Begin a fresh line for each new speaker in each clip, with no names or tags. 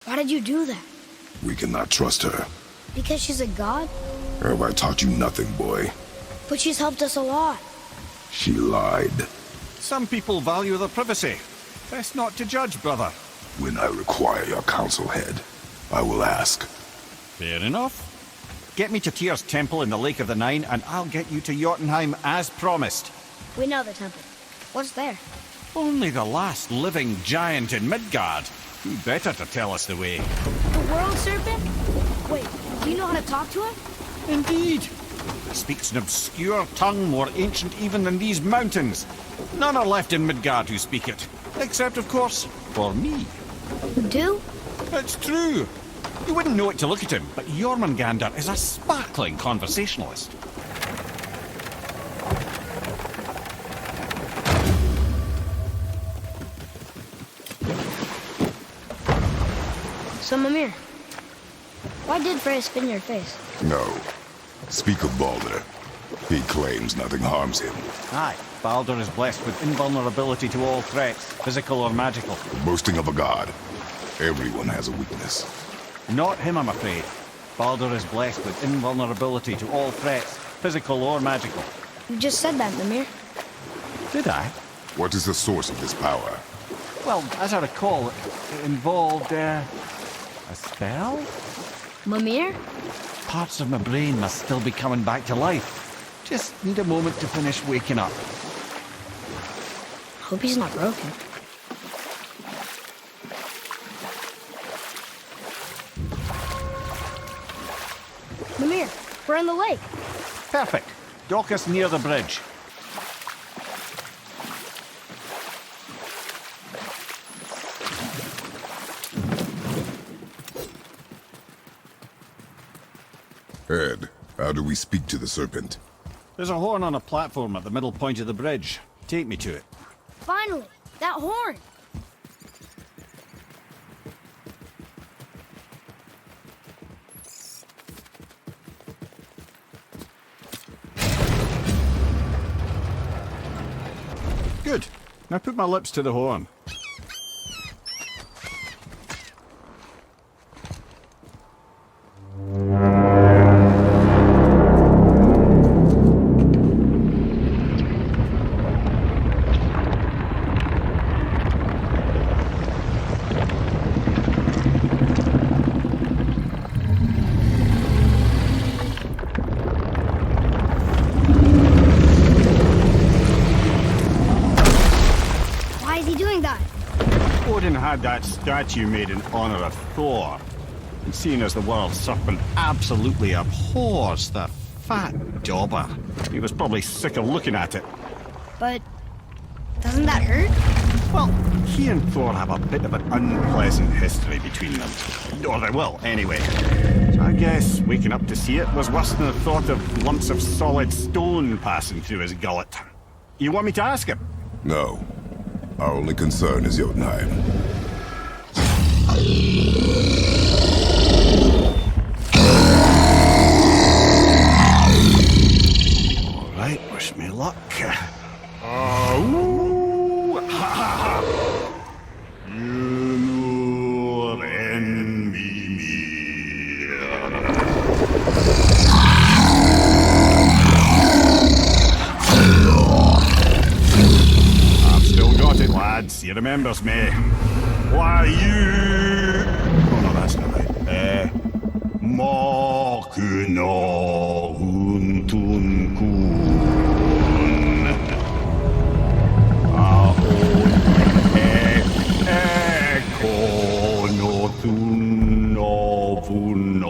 Why did you do that?
We cannot trust her.
Because she's a god?
Have I taught you nothing, boy?
But she's helped us a lot.
She lied.
Some people value their privacy. Best not to judge, brother.
When I require your council head, I will ask.
Fair enough. Get me to Tyr's temple in the Lake of the Nine, and I'll get you to Jotunheim as promised.
We know the temple. What's there?
Only the last living giant in Midgard. Who better to tell us the way?
The world serpent? Wait, do you know how to talk to him?
Indeed. He speaks an obscure tongue more ancient even than these mountains. None are left in Midgard who speak it. Except, of course, for me.
You do?
It's true. You wouldn't know it to look at him, but Jormungandr is a sparkling conversationalist.
So, Mimir, why did Freya spit in your face?
No. Speak of Baldur. He claims nothing harms him.
Aye, Baldur is blessed with invulnerability to all threats, physical or magical.
Boasting of a god. Everyone has a weakness.
Not him, I'm afraid. Baldur is blessed with invulnerability to all threats, physical or magical.
You just said that, Mimir.
Did I?
What is the source of this power?
Well, as I recall, it involved, a spell?
Mimir?
Parts of my brain must still be coming back to life. Just need a moment to finish waking up.
Hope he's not broken. Mimir, we're in the lake.
Perfect. Dock us near the bridge.
Ed, how do we speak to the serpent?
There's a horn on a platform at the middle point of the bridge. Take me to it.
Finally, that horn.
Good. Now put my lips to the horn. Odin had that statue made in honor of Thor. And seeing as the world serpent absolutely abhors the fat dauber, he was probably sick of looking at it.
But doesn't that hurt?
Well, he and Thor have a bit of an unpleasant history between them. Or they will, anyway. So I guess waking up to see it was worse than the thought of lumps of solid stone passing through his gullet. You want me to ask him?
No. Our only concern is Jotunheim.
All right, wish me luck. Ooh, ha, ha, ha. You envy me. Got it, lads. He remembers me. Why you? Oh no, that's not right. Makuna huntun kun. Ekonotun novunora.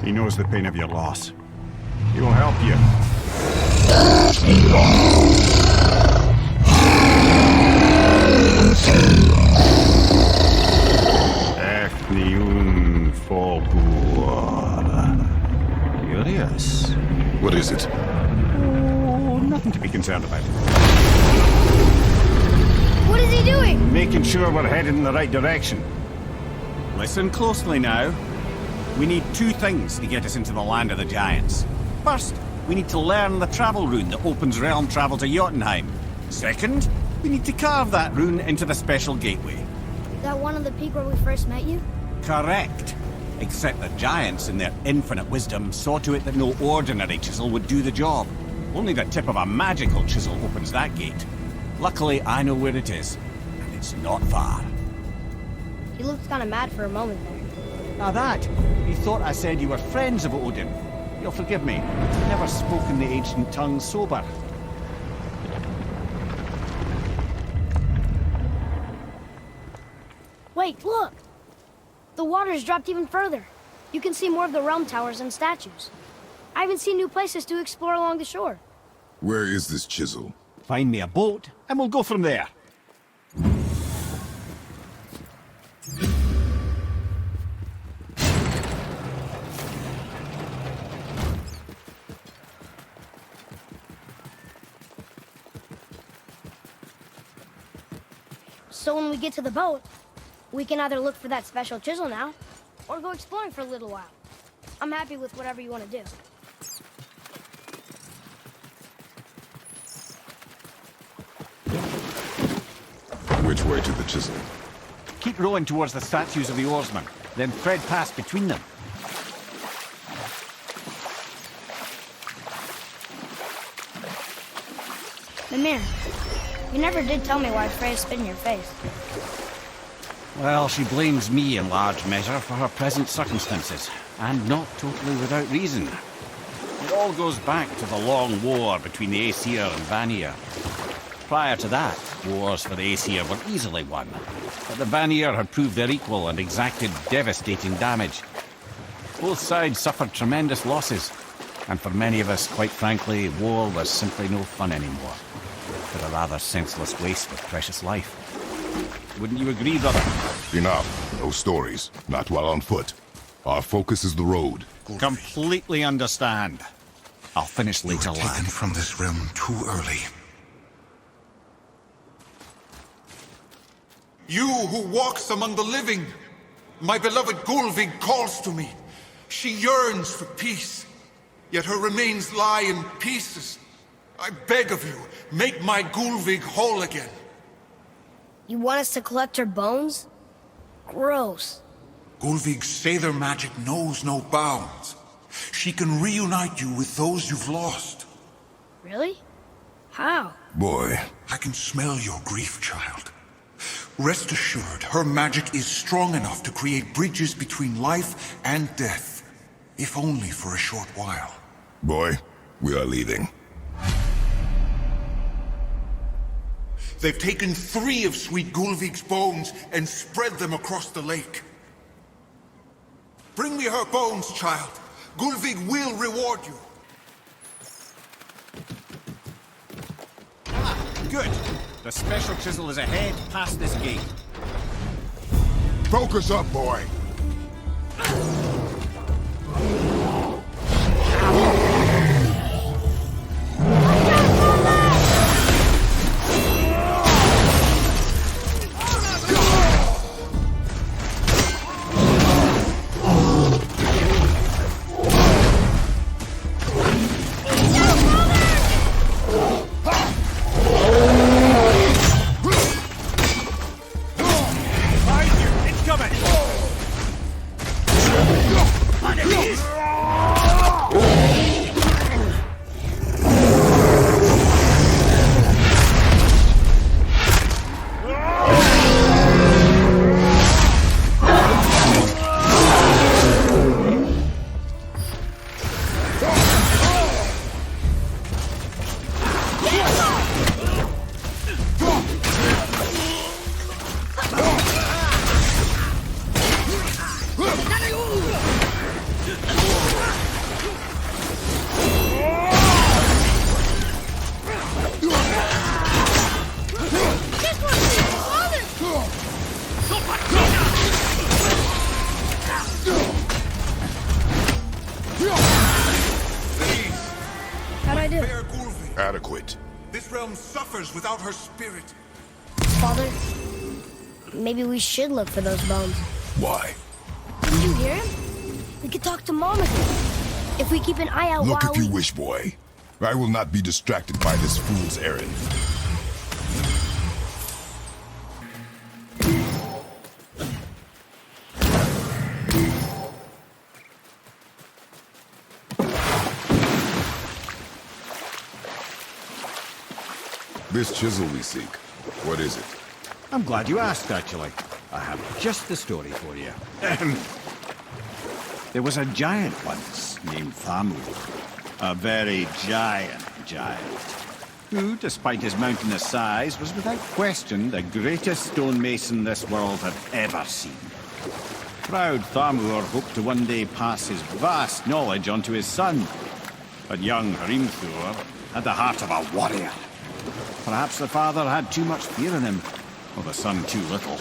He knows the pain of your loss. He will help you. Ethniun Fogur. Curious.
What is it?
Oh, nothing to be concerned about.
What is he doing?
Making sure we're headed in the right direction. Listen closely now. We need two things to get us into the land of the giants. First, we need to learn the travel rune that opens realm travel to Jotunheim. Second, we need to carve that rune into the special gateway.
Is that one on the peak where we first met you?
Correct. Except the giants, in their infinite wisdom, saw to it that no ordinary chisel would do the job. Only the tip of a magical chisel opens that gate. Luckily, I know where it is, and it's not far.
You looked kind of mad for a moment there.
Now that, you thought I said you were friends of Odin. You'll forgive me. I've never spoken the ancient tongue sober.
Wait, look! The water's dropped even further. You can see more of the realm towers and statues. I even see new places to explore along the shore.
Where is this chisel?
Find me a boat, and we'll go from there.
So when we get to the boat, we can either look for that special chisel now, or go exploring for a little while. I'm happy with whatever you want to do.
Which way to the chisel?
Keep rowing towards the statues of the oarsmen, then thread past between them.
Mimir, you never did tell me why Freya spit in your face.
Well, she blames me in large measure for her present circumstances, and not totally without reason. It all goes back to the long war between the Aesir and Vanir. Prior to that, wars for the Aesir were easily won, but the Vanir had proved their equal and exacted devastating damage. Both sides suffered tremendous losses, and for many of us, quite frankly, war was simply no fun anymore, but a rather senseless waste of precious life. Wouldn't you agree, brother?
Enough. No stories. Not while on foot. Our focus is the road.
Completely understand. I'll finish later,
You were taken
lad.
from this realm too early.
You who walks among the living, my beloved Gulvig calls to me. She yearns for peace, yet her remains lie in pieces. I beg of you, make my Gulvig whole again.
You want us to collect her bones? Gross.
Gulvig's Sather magic knows no bounds. She can reunite you with those you've lost.
Really? How?
Boy,
I can smell your grief, child. Rest assured, her magic is strong enough to create bridges between life and death, if only for a short while.
boy, we are leaving.
They've taken 3 of Sweet Gulvig's bones and spread them across the lake. Bring me her bones, child. Gulvig will reward you.
Good. The special chisel is ahead, past this gate.
Focus up, boy.
How'd I do?
Fair Gulvig.
Adequate.
This realm suffers without her spirit.
Father, maybe we should look for those bones.
Why?
Did you hear him? We could talk to Mom again. If we keep an eye out
Look
while
if you wish, boy. I will not be distracted by this fool's errand. This chisel we seek, what is it?
I'm glad you asked, actually. I have just the story for you. There was a giant once named Thamur. A very giant, who, despite his mountainous size, was without question the greatest stonemason this world had ever seen. Proud Thamur hoped to one day pass his vast knowledge on to his son. But young Hrimthur had the heart of a warrior. Perhaps the father had too much fear in him, or the son too little.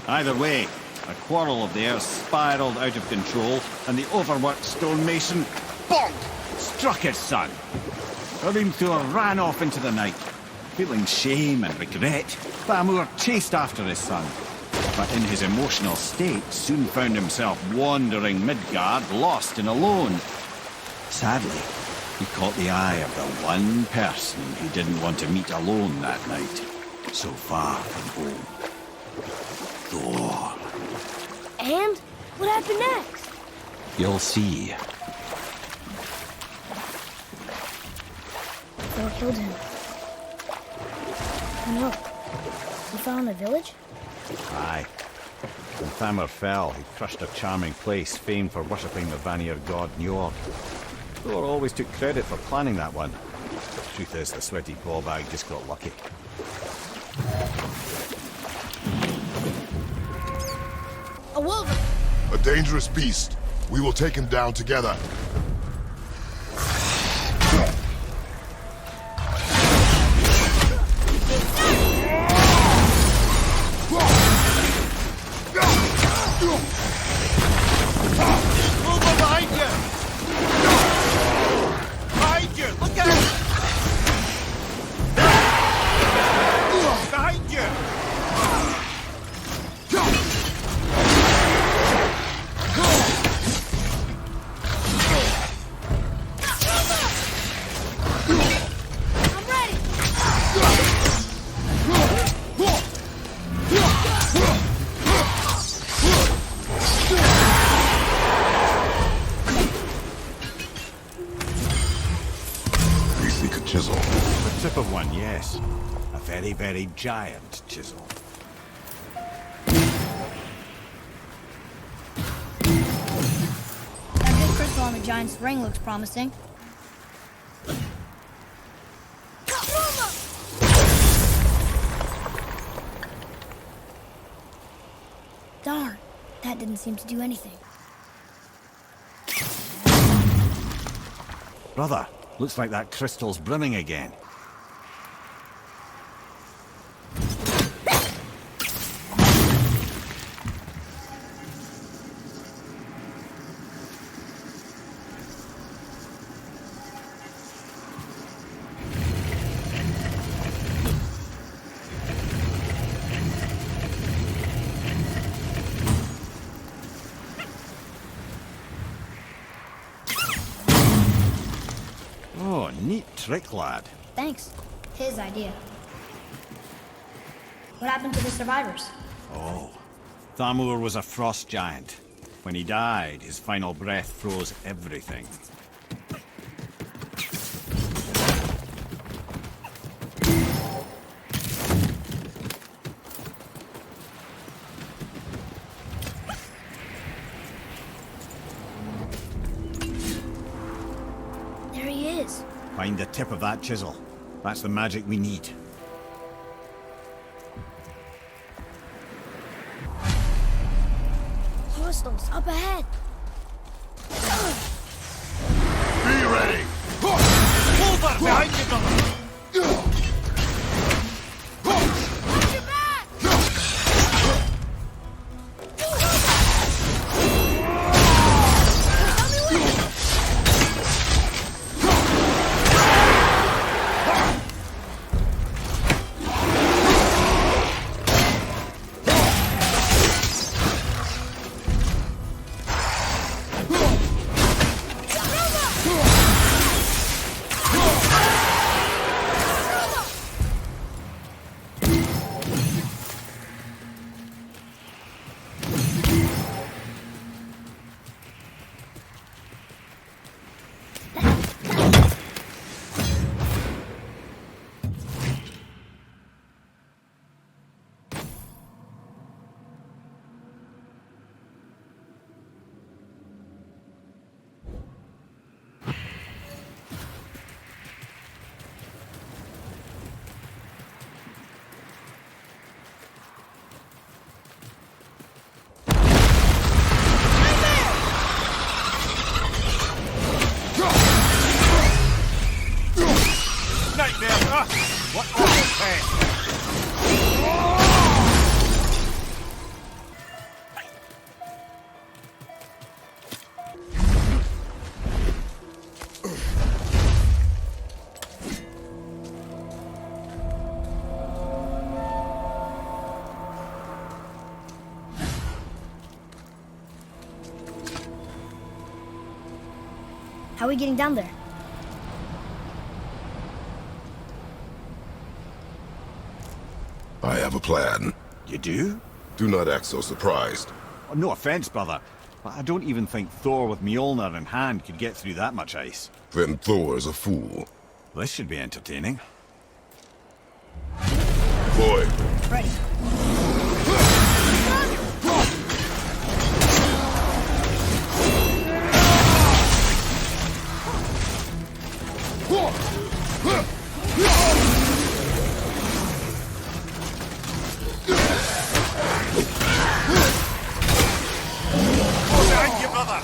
Either way, a quarrel of theirs spiraled out of control, and the overworked stonemason, bonk, struck his son. Hrimthur ran off into the night. Feeling shame and regret, Thamur chased after his son, but in his emotional state soon found himself wandering Midgard, lost and alone. Sadly, he caught the eye of the one person he didn't want to meet alone that night, so far from home. Thor.
And? What happened next?
You'll see.
Thor killed him. Oh no. He fell in the village?
Aye. When Thamur fell, he crushed a charming place famed for worshipping the Vanir god Njord. Thor always took credit for planning that one. Truth is, the sweaty ballbag just got lucky.
A wolf!
A dangerous beast. We will take him down together.
Move on behind you! Behind you! Look out! Behind you!
I'm ready!
We seek a chisel.
The tip of one, yes. A very, very giant chisel.
That big crystal on the giant's ring looks promising. Darn, that didn't seem to do anything.
Brother, looks like that crystal's brimming again. Oh, neat trick, lad.
Thanks. His idea. What happened to the survivors?
Oh, Thamur was a frost giant. When he died, his final breath froze everything.
There he is.
Find the tip of that chisel. That's the magic we need.
Hostiles up ahead.
Be ready!
Over! Behind you, brother!
Watch your back!
What awful pain!
How are we getting down there?
I have a plan.
You do?
Do not act so surprised.
Oh, no offense, brother, but I don't even think Thor with Mjolnir in hand could get through that much ice.
Then Thor is a fool.
This should be entertaining.
Boy,
Ready.
Behind you, brother!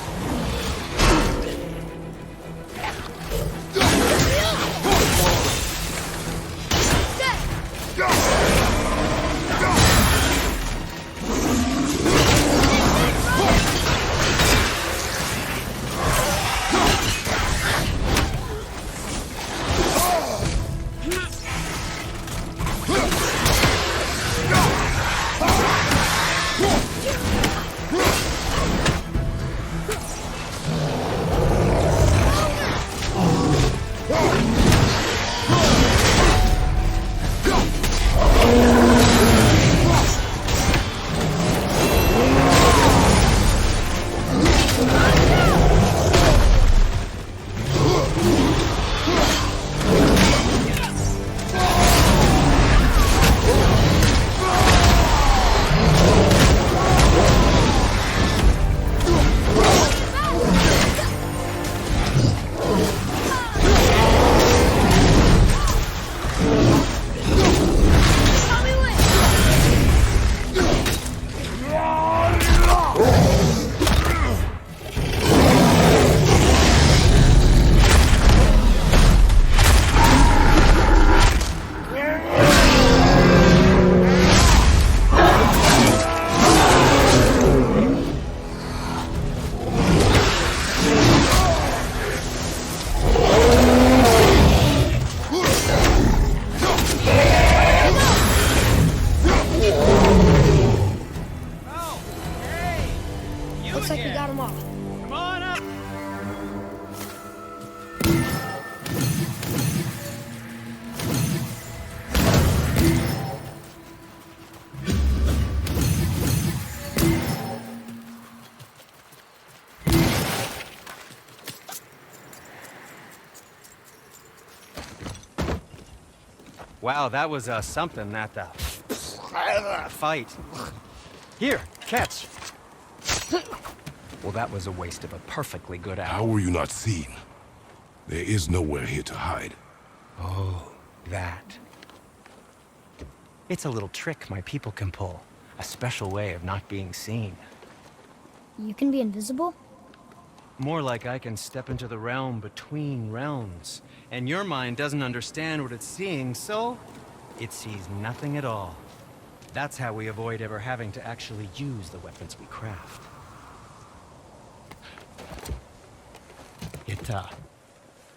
Looks like we got him off.
Come on up!
Wow, that was something, that fight. Here, catch. Well, that was a waste of a perfectly good
how
hour.
were you not seen? There is nowhere here to hide.
Oh, that. It's a little trick my people can pull. A special way of not being seen.
You can be invisible?
More like I can step into the realm between realms. And your mind doesn't understand what it's seeing, so it sees nothing at all. That's how we avoid ever having to actually use the weapons we craft.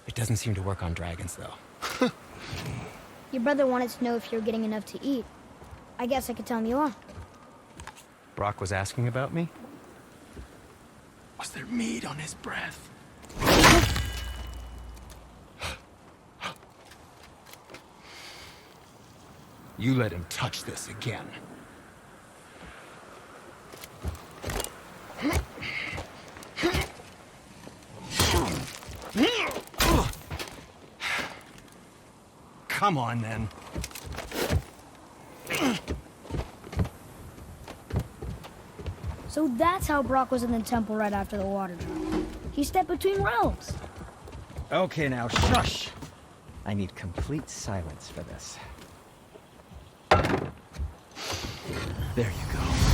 It doesn't seem to work on dragons, though.
Your brother wanted to know if you're getting enough to eat. I guess I could tell him you are.
Brock was asking about me? Was there meat on his breath? You let him touch this again. Come on, then.
So that's how Brock was in the temple right after the water drop. He stepped between realms.
Okay, now, shush! I need complete silence for this. There you go.